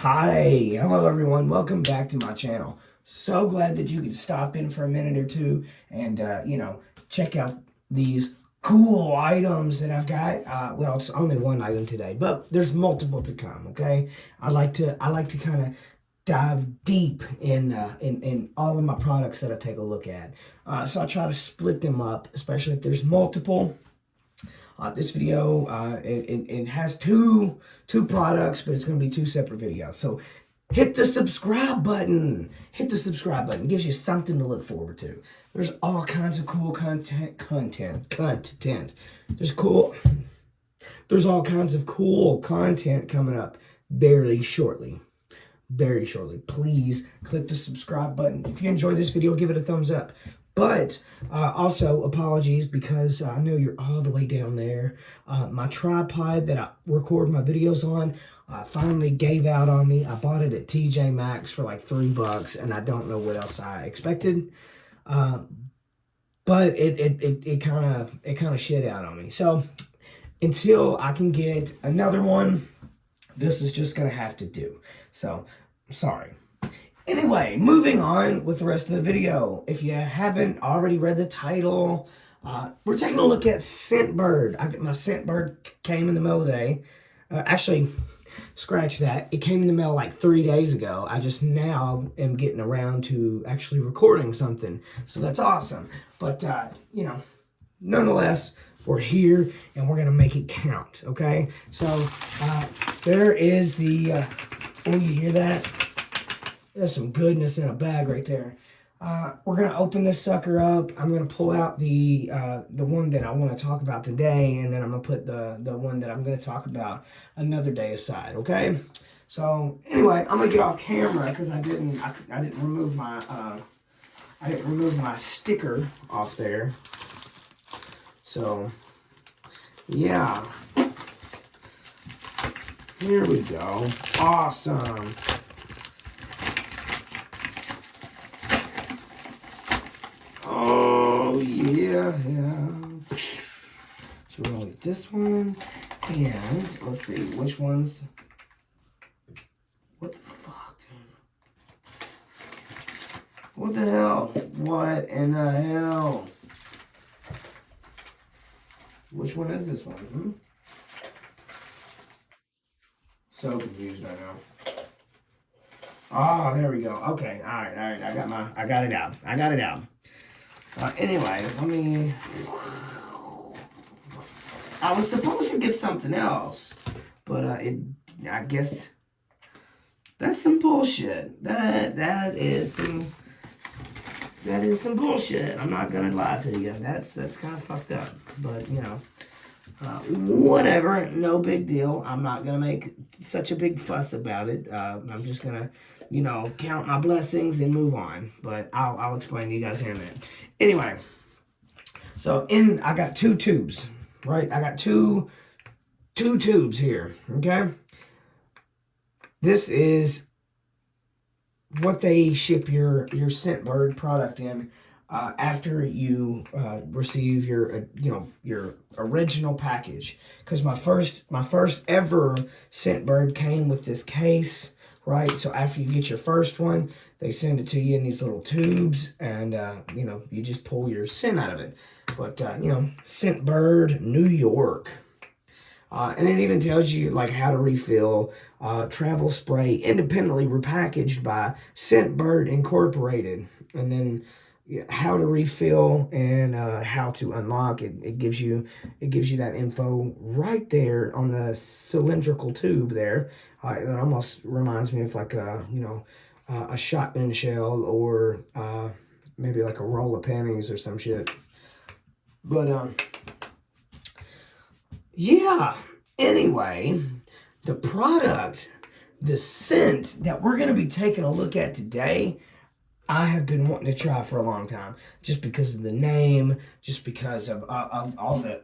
Hi, hello everyone. Welcome back to my channel. So glad that you could stop in for a minute or two and check out these cool items that I've got. Well, it's only one item today, but there's multiple to come. Okay, I like to kind of dive deep in all of my products that I take a look at. So I try to split them up, especially if there's multiple. This video, it has two products, but it's going to be two separate videos. So hit the subscribe button. Hit the subscribe button. It gives you something to look forward to. There's all kinds of cool content. There's all kinds of cool content coming up very shortly. Very shortly. Please click the subscribe button. If you enjoyed this video, give it a thumbs up. But also, apologies because I know you're all the way down there. My tripod that I record my videos on finally gave out on me. I bought it at TJ Maxx for like $3, and I don't know what else I expected. But it kind of shit out on me. So until I can get another one, this is just gonna have to do. So sorry. Anyway, moving on with the rest of the video. If you haven't already read the title, we're taking a look at Scentbird. My Scentbird came in the mail today. Actually, scratch that. It came in the mail like 3 days ago. I just now am getting around to actually recording something. So that's awesome. But, nonetheless, we're here and we're going to make it count, okay? So, there is the, oh, you hear that? There's some goodness in a bag right there. We're going to open this sucker up. I'm going to pull out the one that I want to talk about today, and then I'm going to put the one that I'm going to talk about another day aside, okay? So, anyway, I'm going to get off camera because I didn't remove my sticker off there. So, yeah. Here we go. Awesome. Oh, yeah. So we're going to get this one. And let's see, which ones? What the fuck, dude? What the hell? What in the hell? Which one is this one? So confused right now. Oh, there we go. Okay, all right. I got it out. Anyway, I was supposed to get something else, but I guess that's some bullshit. That is some bullshit. I'm not gonna lie to you. That's kind of fucked up. But whatever. No big deal. I'm not gonna make such a big fuss about it. I'm just gonna, count my blessings and move on. But I'll explain to you guys here in a minute. Anyway, so I got two tubes, right? I got two tubes here, okay? This is what they ship your Scentbird product in after you receive your original package. Because my first ever Scentbird came with this case, right? So after you get your first one, they send it to you in these little tubes, and you just pull your scent out of it. But Scentbird, New York. And it even tells you like how to refill travel spray, independently repackaged by Scentbird Incorporated, and then how to refill and how to unlock it. It gives you that info right there on the cylindrical tube there. It almost reminds me of like a shotgun shell or maybe like a roll of pennies or some shit. But yeah, anyway, the product, the scent that we're going to be taking a look at today, I have been wanting to try for a long time, just because of the name, just because of all the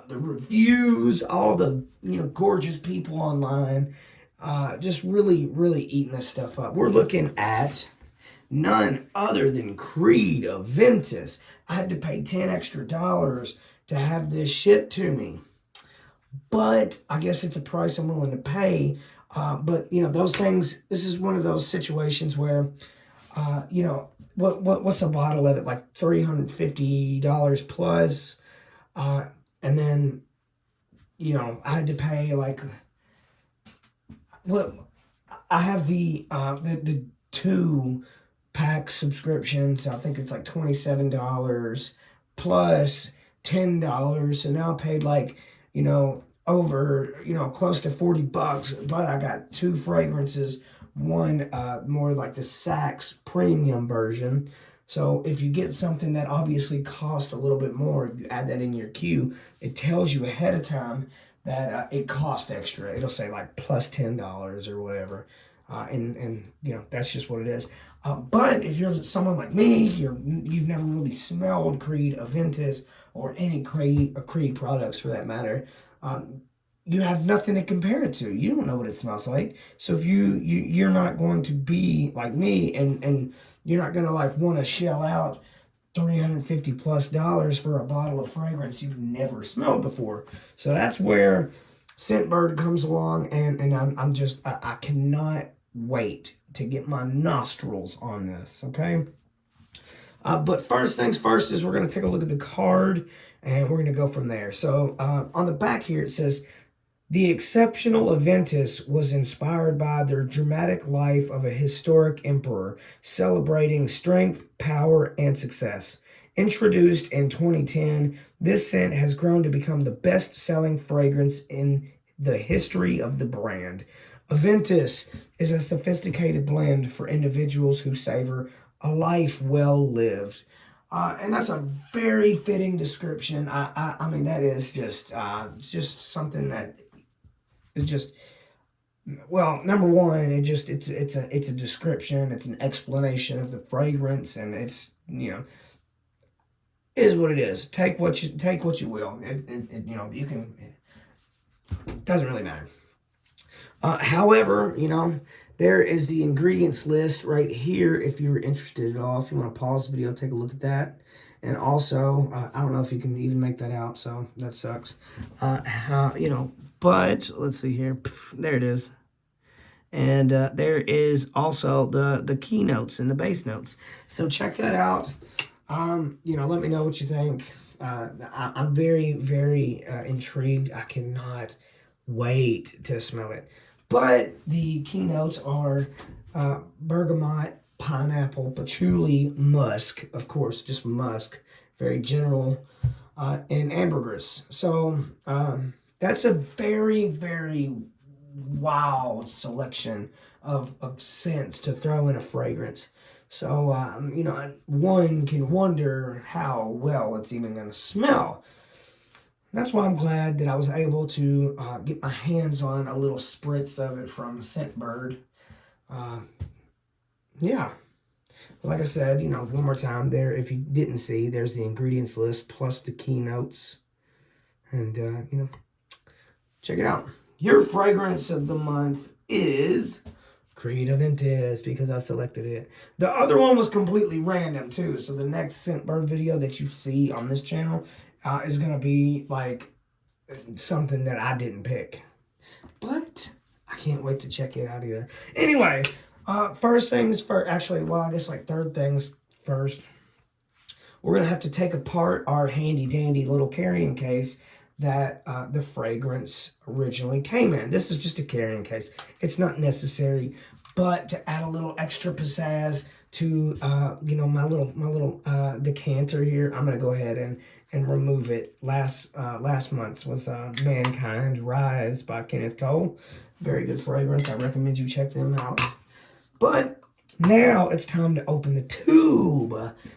reviews, all the gorgeous people online, just really eating this stuff up. We're looking at none other than Creed Aventus. I had to pay $10 extra to have this shipped to me. But I guess it's a price I'm willing to pay. But, you know, those things, this is one of those situations where, you know, what's a bottle of it? Like $350 plus. And then, you know, I had to pay like, what, I have the 2-pack subscriptions. I think it's like $27 plus $10. So now I paid like, you know, over, you know, close to $40, but I got 2 fragrances. One more like the Saks premium version. So if you get something that obviously costs a little bit more, if you add that in your queue, it tells you ahead of time that it costs extra. It'll say like plus $10 or whatever, and you know, that's just what it is. But if you're someone like me, you've never really smelled Creed, Aventus, or any Creed products for that matter. You have nothing to compare it to. You don't know what it smells like. So if you're not going to be like me, and you're not going to like want to shell out $350+ for a bottle of fragrance you've never smelled before. So that's where Scentbird comes along, and I cannot wait to get my nostrils on this. Okay. But first things first is we're going to take a look at the card, and we're going to go from there. So on the back here it says, the exceptional Aventus was inspired by the dramatic life of a historic emperor, celebrating strength, power, and success. Introduced in 2010, this scent has grown to become the best-selling fragrance in the history of the brand. Aventus is a sophisticated blend for individuals who savor a life well lived. And that's a very fitting description. I mean, that is just something that is just, well, number one, it's a description, it's an explanation of the fragrance, and it's, you know, is what it is. Take what you will. You know, you can. It doesn't really matter. However, you know, there is the ingredients list right here. If you're interested at all, if you want to pause the video, take a look at that. And also, I don't know if you can even make that out, so that sucks. You know, but let's see here. There it is. And there is also the keynotes and the base notes. So check that out. You know, let me know what you think. I'm very, very intrigued. I cannot wait to smell it. But the keynotes are bergamot, pineapple, patchouli, musk, of course, just musk, very general, and ambergris. So that's a very, very wild selection of scents to throw in a fragrance. So, you know, one can wonder how well it's even going to smell. That's why I'm glad that I was able to get my hands on a little spritz of it from Scentbird. Yeah. Like I said, you know, one more time there, if you didn't see, there's the ingredients list plus the keynotes. And, you know, check it out. Your fragrance of the month is Creed Aventus, because I selected it. The other one was completely random, too. So the next Scentbird video that you see on this channel is going to be like something that I didn't pick. But I can't wait to check it out either. Anyway, first things first. Actually, well, I guess like third things first. We're going to have to take apart our handy dandy little carrying case that the fragrance originally came in. This is just a carrying case. It's not necessary, but to add a little extra pizzazz to you know, my little decanter here, I'm gonna go ahead and remove it. Last month's was Mankind Rise by Kenneth Cole. Very good fragrance. I recommend you check them out. But now it's time to open the tube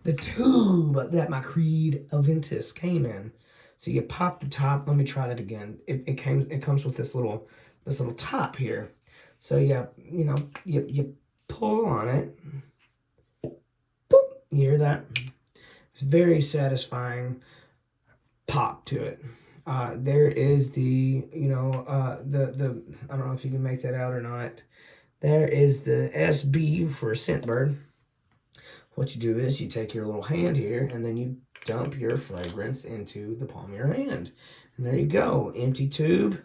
that my Creed Aventus came in. So you pop the top. Let me try that again. It comes with this little top here. So you know, you pull on it. Boop. You hear that? It's very satisfying pop to it. There is the, you know, the I don't know if you can make that out or not. There is the SB for Scentbird. What you do is you take your little hand here, and then you dump your fragrance into the palm of your hand. And there you go. Empty tube.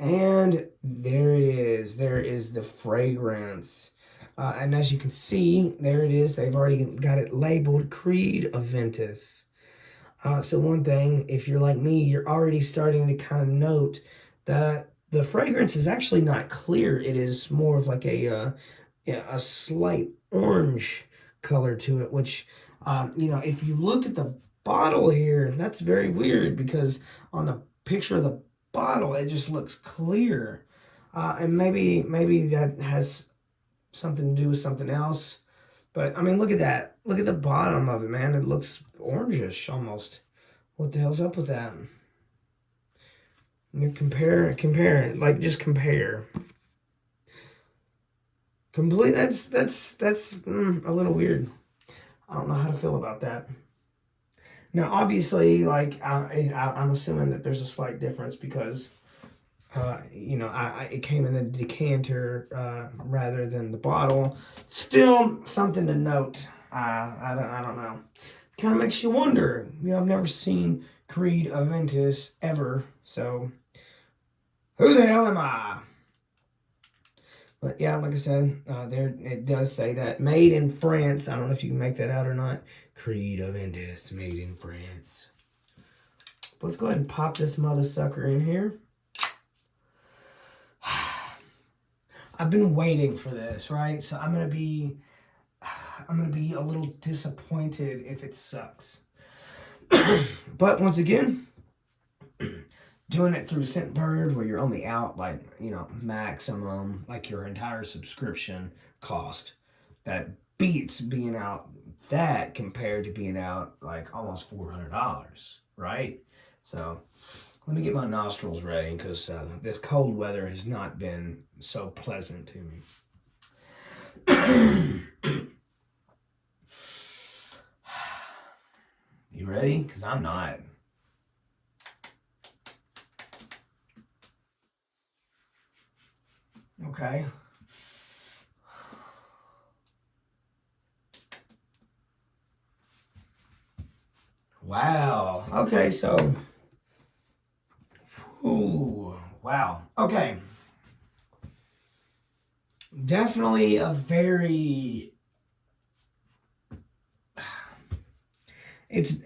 And there it is. There is the fragrance. And as you can see, there it is. They've already got it labeled Creed Aventus. So one thing, if you're like me, you're already starting to kind of note that the fragrance is actually not clear. It is more of like a slight orange color to it, which, if you look at the bottle here, that's very weird because on the picture of the bottle, it just looks clear. And maybe that has something to do with something else. But, I mean, look at that. Look at the bottom of it, man. It looks orangish almost. What the hell's up with that? You compare, like, just compare. That's a little weird. I don't know how to feel about that. Now, obviously, like, I'm assuming that there's a slight difference because, it came in the decanter rather than the bottle. Still something to note. I don't know. Kind of makes you wonder. I've never seen Creed Aventus ever, so who the hell am I? But yeah, like I said, there it does say that made in France. I don't know if you can make that out or not. Creed Aventus, made in France. But let's go ahead and pop this mother sucker in here. I've been waiting for this, right? So I'm gonna be a little disappointed if it sucks. But once again, doing it through Scentbird, where you're only out like maximum like your entire subscription cost. That beats being out that compared to being out like almost $400, right? So let me get my nostrils ready because this cold weather has not been so pleasant to me. You ready? Because I'm not. Okay. Wow. Okay, so. Ooh. Wow. Okay. Definitely a very. It's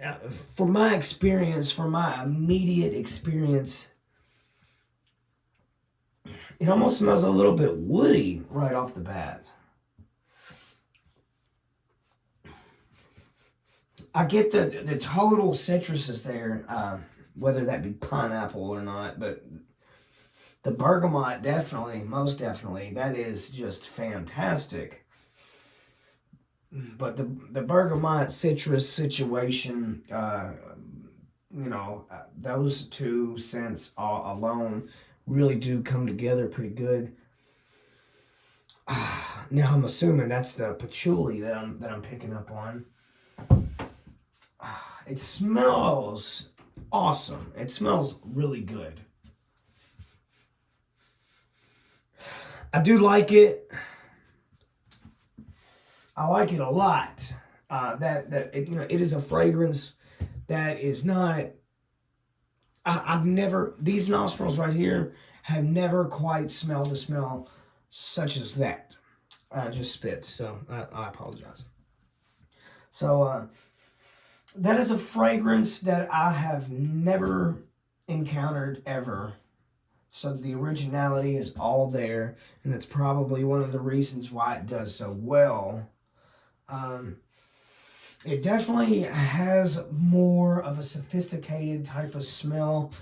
from my experience, from my immediate experience, it almost smells a little bit woody right off the bat. I get the total citrus is there, whether that be pineapple or not, but the bergamot definitely, most definitely, that is just fantastic. But the bergamot citrus situation, those two scents alone really do come together pretty good. Now I'm assuming that's the patchouli that I'm picking up on. It smells awesome. It smells really good. I do like it. I like it a lot. It is a fragrance that is not. I've never, these nostrils right here have never quite smelled a smell such as that. I just spit, so I apologize. So that is a fragrance that I have never encountered ever. So the originality is all there, and that's probably one of the reasons why it does so well. It definitely has more of a sophisticated type of smell,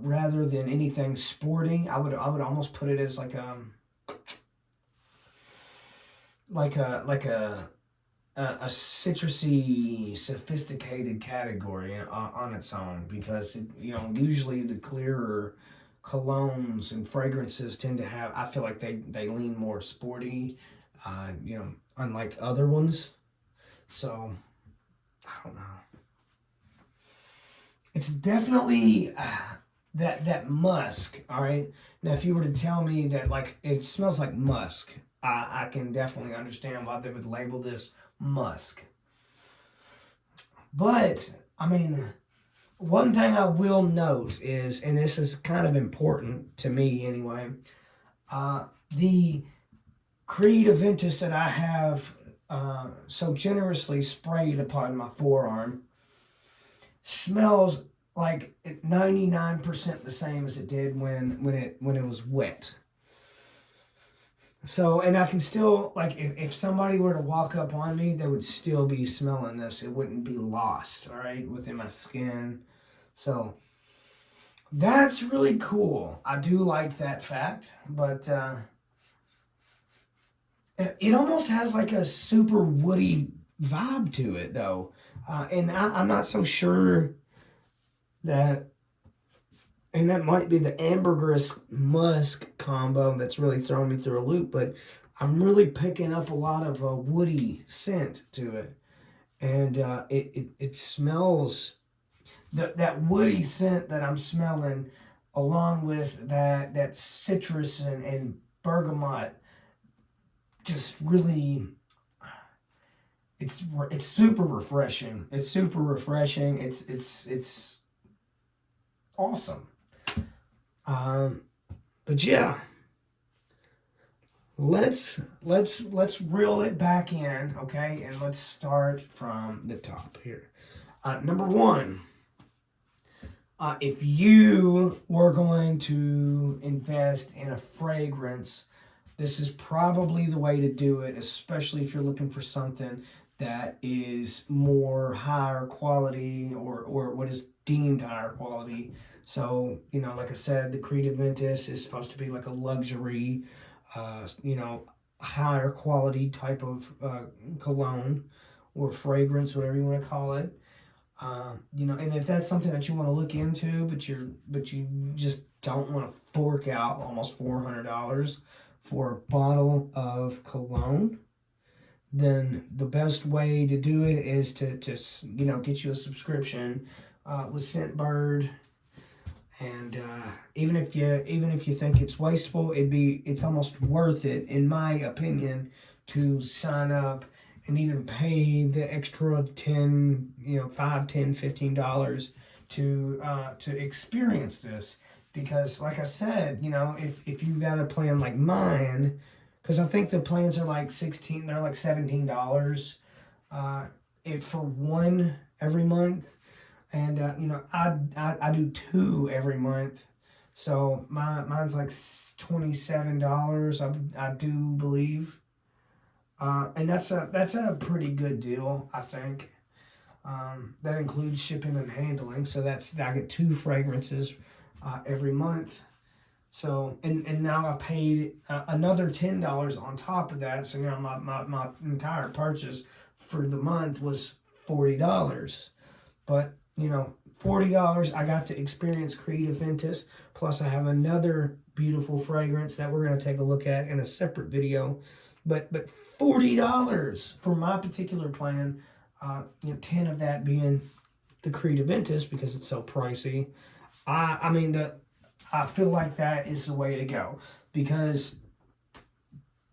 rather than anything sporty. I would almost put it as like a citrusy, sophisticated category on its own, because usually the clearer colognes and fragrances tend to have, I feel like they lean more sporty, unlike other ones. So I don't know. It's definitely that musk. All right. Now, if you were to tell me that like it smells like musk, I can definitely understand why they would label this musk. But I mean, one thing I will note is, and this is kind of important to me anyway, the Creed Aventus that I have so generously sprayed upon my forearm smells like 99% the same as it did when it was wet. So, and I can still, like, if somebody were to walk up on me, they would still be smelling this. It wouldn't be lost, all right, within my skin. So, that's really cool. I do like that fact, but it almost has like a super woody vibe to it, though. And I'm not so sure that, and that might be the ambergris musk combo that's really throwing me through a loop, but I'm really picking up a lot of a woody scent to it. And it smells, that woody scent that I'm smelling, along with that citrus and bergamot, just really, it's super refreshing. It's super refreshing. It's awesome. But yeah, let's reel it back in, okay? And let's start from the top here. Number one, if you were going to invest in a fragrance, this is probably the way to do it, especially if you're looking for something that is more higher quality, or what is deemed higher quality. So, like I said, the Creed Aventus is supposed to be like a luxury, higher quality type of cologne or fragrance, whatever you want to call it. And if that's something that you want to look into, but you just don't want to fork out almost $400 for a bottle of cologne, then the best way to do it is to get you a subscription with Scentbird. And even if you think it's wasteful, it's almost worth it, in my opinion, to sign up and even pay the extra $5, $10, $15 to experience this. Because, like I said, if you got a plan like mine, because I think the plans are like they're like $17 for one every month. And, I do 2 every month. So mine's like $27, I do believe. And that's a pretty good deal, I think. That includes shipping and handling. So I get 2 fragrances every month. So, and now I paid another $10 on top of that. So now my entire purchase for the month was $40. But, $40, I got to experience Creed Aventus. Plus, I have another beautiful fragrance that we're going to take a look at in a separate video. But $40 for my particular plan, 10 of that being the Creed Aventus because it's so pricey. I feel like that is the way to go, because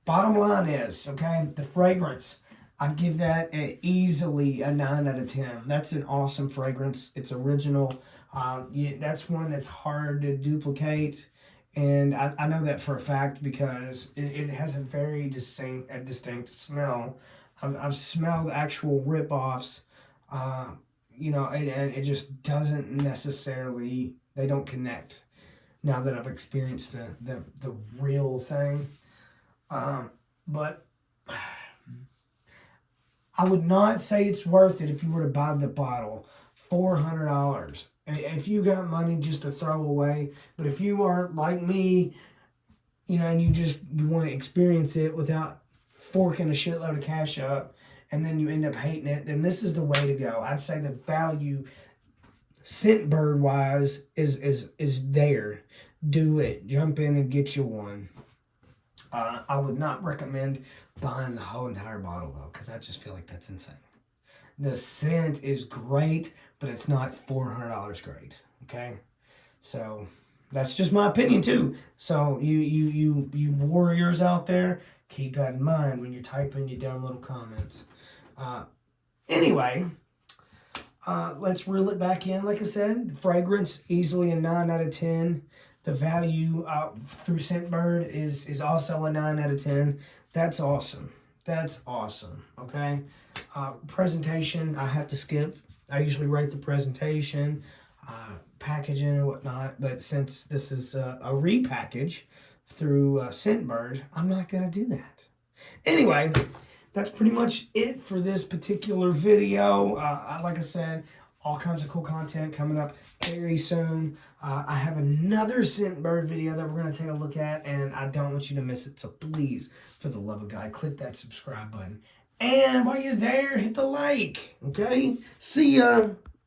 bottom line is, okay, the fragrance, I give that easily a 9 out of 10. That's an awesome fragrance. It's original. That's one that's hard to duplicate. And I know that for a fact because it has a very distinct smell. I've smelled actual rip-offs, and it just doesn't necessarily, they don't connect now that I've experienced the real thing. But I would not say it's worth it if you were to buy the bottle. $400. If you got money just to throw away, but if you are like me, and you want to experience it without forking a shitload of cash up, and then you end up hating it, then this is the way to go. I'd say the value, Scentbird wise, is there. Do it. Jump in and get you one. I would not recommend buying the whole entire bottle though, because I just feel like that's insane. The scent is great, but it's not $400 great. Okay, so that's just my opinion too. So you warriors out there, keep that in mind when you're typing your dumb little comments. Anyway, Let's reel it back in. Like I said, the fragrance, easily a 9 out of 10. The value through Scentbird is also a 9 out of 10. That's awesome. That's awesome. Okay. Presentation, I have to skip. I usually rate the presentation, packaging and whatnot. But since this is a repackage through Scentbird, I'm not going to do that. Anyway, that's pretty much it for this particular video. Like I said, all kinds of cool content coming up very soon. I have another Scentbird video that we're going to take a look at, and I don't want you to miss it. So please, for the love of God, click that subscribe button. And while you're there, hit the like. Okay? See ya.